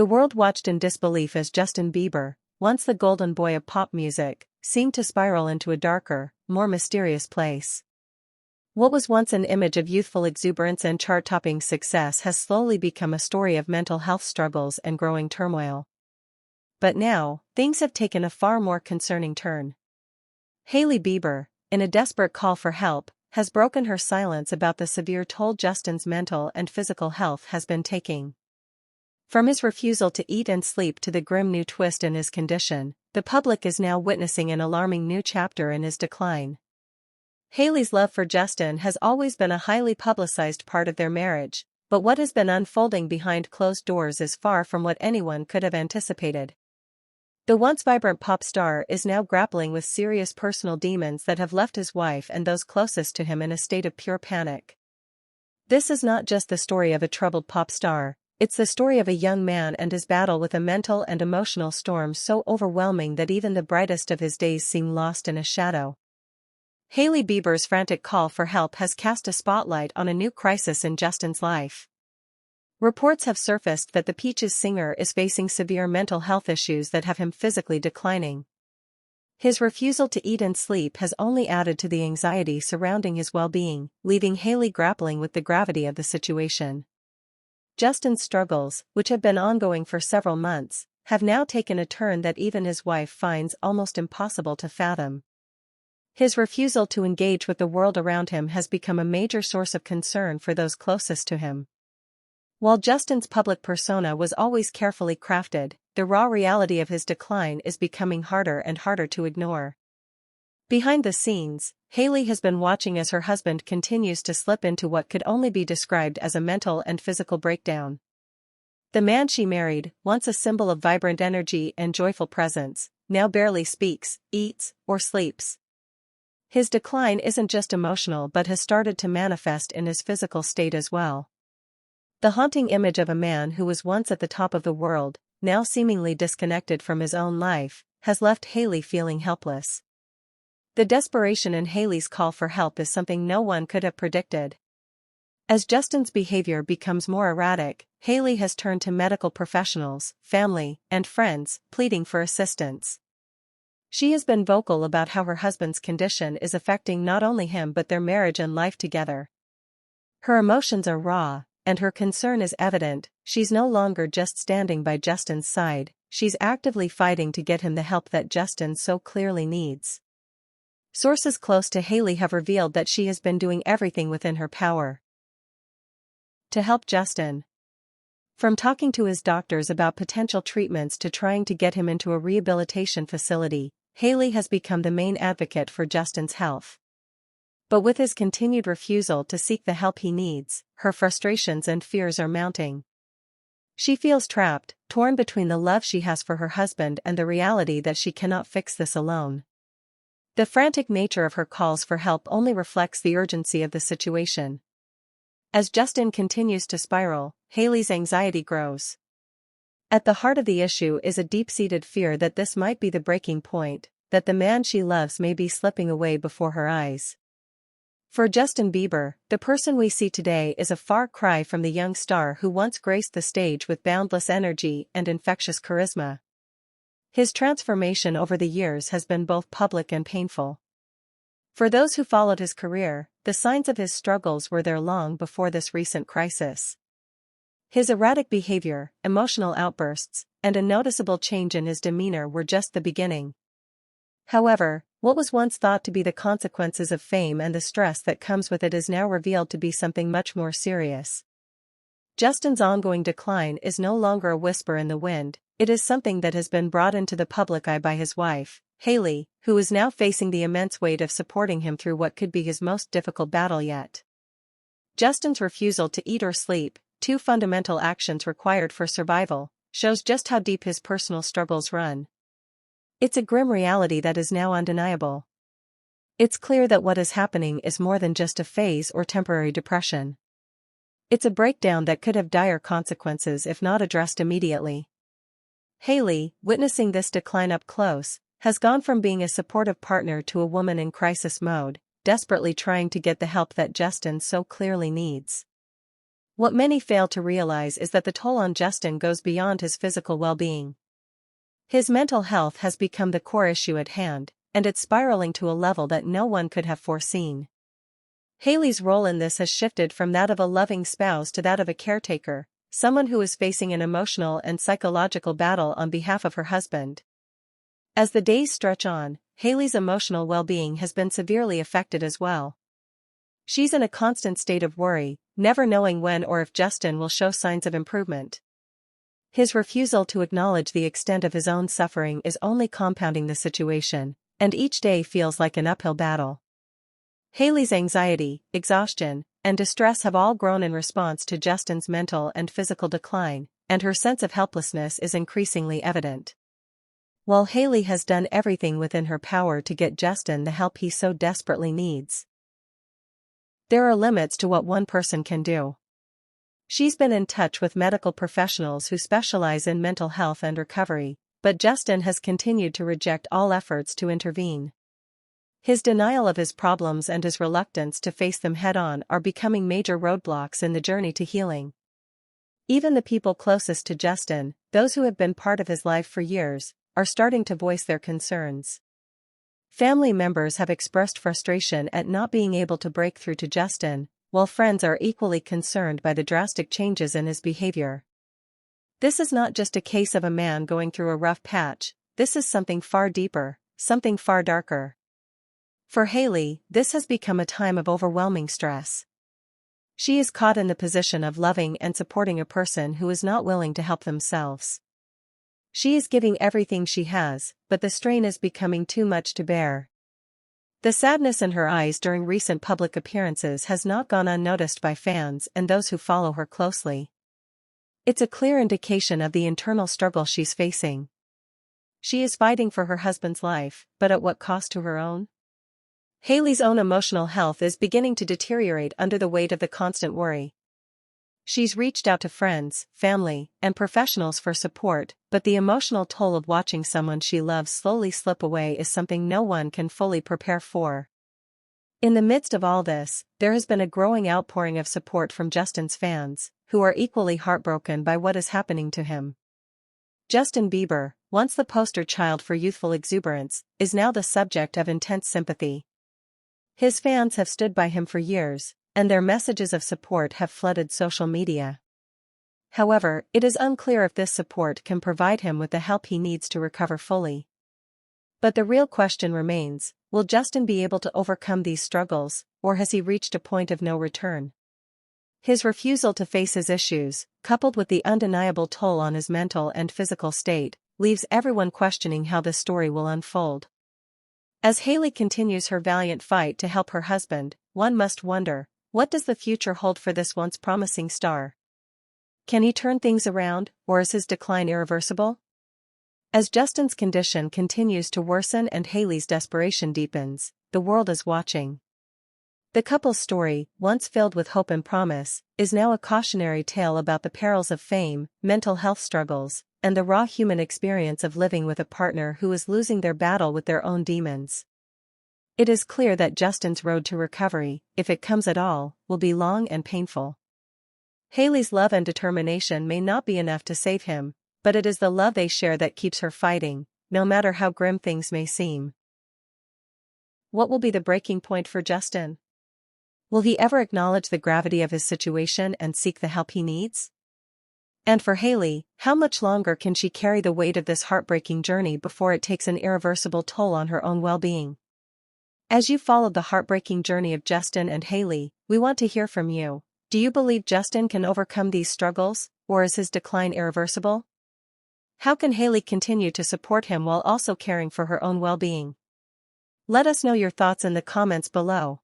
The world watched in disbelief as Justin Bieber, once the golden boy of pop music, seemed to spiral into a darker, more mysterious place. What was once an image of youthful exuberance and chart-topping success has slowly become a story of mental health struggles and growing turmoil. But now, things have taken a far more concerning turn. Hailey Bieber, in a desperate call for help, has broken her silence about the severe toll Justin's mental and physical health has been taking. From his refusal to eat and sleep to the grim new twist in his condition, the public is now witnessing an alarming new chapter in his decline. Hailey's love for Justin has always been a highly publicized part of their marriage, but what has been unfolding behind closed doors is far from what anyone could have anticipated. The once vibrant pop star is now grappling with serious personal demons that have left his wife and those closest to him in a state of pure panic. This is not just the story of a troubled pop star, it's the story of a young man and his battle with a mental and emotional storm so overwhelming that even the brightest of his days seem lost in a shadow. Hailey Bieber's frantic call for help has cast a spotlight on a new crisis in Justin's life. Reports have surfaced that the Peaches singer is facing severe mental health issues that have him physically declining. His refusal to eat and sleep has only added to the anxiety surrounding his well-being, leaving Hailey grappling with the gravity of the situation. Justin's struggles, which have been ongoing for several months, have now taken a turn that even his wife finds almost impossible to fathom. His refusal to engage with the world around him has become a major source of concern for those closest to him. While Justin's public persona was always carefully crafted, the raw reality of his decline is becoming harder and harder to ignore. Behind the scenes, Hailey has been watching as her husband continues to slip into what could only be described as a mental and physical breakdown. The man she married, once a symbol of vibrant energy and joyful presence, now barely speaks, eats, or sleeps. His decline isn't just emotional but has started to manifest in his physical state as well. The haunting image of a man who was once at the top of the world, now seemingly disconnected from his own life, has left Hailey feeling helpless. The desperation in Hailey's call for help is something no one could have predicted. As Justin's behavior becomes more erratic, Hailey has turned to medical professionals, family, and friends, pleading for assistance. She has been vocal about how her husband's condition is affecting not only him but their marriage and life together. Her emotions are raw, and her concern is evident. She's no longer just standing by Justin's side, she's actively fighting to get him the help that Justin so clearly needs. Sources close to Hailey have revealed that she has been doing everything within her power to help Justin. From talking to his doctors about potential treatments to trying to get him into a rehabilitation facility, Hailey has become the main advocate for Justin's health. But with his continued refusal to seek the help he needs, her frustrations and fears are mounting. She feels trapped, torn between the love she has for her husband and the reality that she cannot fix this alone. The frantic nature of her calls for help only reflects the urgency of the situation. As Justin continues to spiral, Hailey's anxiety grows. At the heart of the issue is a deep-seated fear that this might be the breaking point, that the man she loves may be slipping away before her eyes. For Justin Bieber, the person we see today is a far cry from the young star who once graced the stage with boundless energy and infectious charisma. His transformation over the years has been both public and painful. For those who followed his career, the signs of his struggles were there long before this recent crisis. His erratic behavior, emotional outbursts, and a noticeable change in his demeanor were just the beginning. However, what was once thought to be the consequences of fame and the stress that comes with it is now revealed to be something much more serious. Justin's ongoing decline is no longer a whisper in the wind, it is something that has been brought into the public eye by his wife, Hailey, who is now facing the immense weight of supporting him through what could be his most difficult battle yet. Justin's refusal to eat or sleep, two fundamental actions required for survival, shows just how deep his personal struggles run. It's a grim reality that is now undeniable. It's clear that what is happening is more than just a phase or temporary depression. It's a breakdown that could have dire consequences if not addressed immediately. Hailey, witnessing this decline up close, has gone from being a supportive partner to a woman in crisis mode, desperately trying to get the help that Justin so clearly needs. What many fail to realize is that the toll on Justin goes beyond his physical well-being. His mental health has become the core issue at hand, and it's spiraling to a level that no one could have foreseen. Hailey's role in this has shifted from that of a loving spouse to that of a caretaker, someone who is facing an emotional and psychological battle on behalf of her husband. As the days stretch on, Hailey's emotional well-being has been severely affected as well. She's in a constant state of worry, never knowing when or if Justin will show signs of improvement. His refusal to acknowledge the extent of his own suffering is only compounding the situation, and each day feels like an uphill battle. Hailey's anxiety, exhaustion, and distress have all grown in response to Justin's mental and physical decline, and her sense of helplessness is increasingly evident. While Hailey has done everything within her power to get Justin the help he so desperately needs, there are limits to what one person can do. She's been in touch with medical professionals who specialize in mental health and recovery, but Justin has continued to reject all efforts to intervene. His denial of his problems and his reluctance to face them head-on are becoming major roadblocks in the journey to healing. Even the people closest to Justin, those who have been part of his life for years, are starting to voice their concerns. Family members have expressed frustration at not being able to break through to Justin, while friends are equally concerned by the drastic changes in his behavior. This is not just a case of a man going through a rough patch, this is something far deeper, something far darker. For Hailey, this has become a time of overwhelming stress. She is caught in the position of loving and supporting a person who is not willing to help themselves. She is giving everything she has, but the strain is becoming too much to bear. The sadness in her eyes during recent public appearances has not gone unnoticed by fans and those who follow her closely. It's a clear indication of the internal struggle she's facing. She is fighting for her husband's life, but at what cost to her own? Hailey's own emotional health is beginning to deteriorate under the weight of the constant worry. She's reached out to friends, family, and professionals for support, but the emotional toll of watching someone she loves slowly slip away is something no one can fully prepare for. In the midst of all this, there has been a growing outpouring of support from Justin's fans, who are equally heartbroken by what is happening to him. Justin Bieber, once the poster child for youthful exuberance, is now the subject of intense sympathy. His fans have stood by him for years, and their messages of support have flooded social media. However, it is unclear if this support can provide him with the help he needs to recover fully. But the real question remains, will Justin be able to overcome these struggles, or has he reached a point of no return? His refusal to face his issues, coupled with the undeniable toll on his mental and physical state, leaves everyone questioning how this story will unfold. As Hailey continues her valiant fight to help her husband, one must wonder, what does the future hold for this once promising star? Can he turn things around, or is his decline irreversible? As Justin's condition continues to worsen and Hailey's desperation deepens, the world is watching. The couple's story, once filled with hope and promise, is now a cautionary tale about the perils of fame, mental health struggles, and the raw human experience of living with a partner who is losing their battle with their own demons. It is clear that Justin's road to recovery, if it comes at all, will be long and painful. Hailey's love and determination may not be enough to save him, but it is the love they share that keeps her fighting, no matter how grim things may seem. What will be the breaking point for Justin? Will he ever acknowledge the gravity of his situation and seek the help he needs? And for Hailey, how much longer can she carry the weight of this heartbreaking journey before it takes an irreversible toll on her own well-being? As you followed the heartbreaking journey of Justin and Hailey, we want to hear from you. Do you believe Justin can overcome these struggles, or is his decline irreversible? How can Hailey continue to support him while also caring for her own well-being? Let us know your thoughts in the comments below.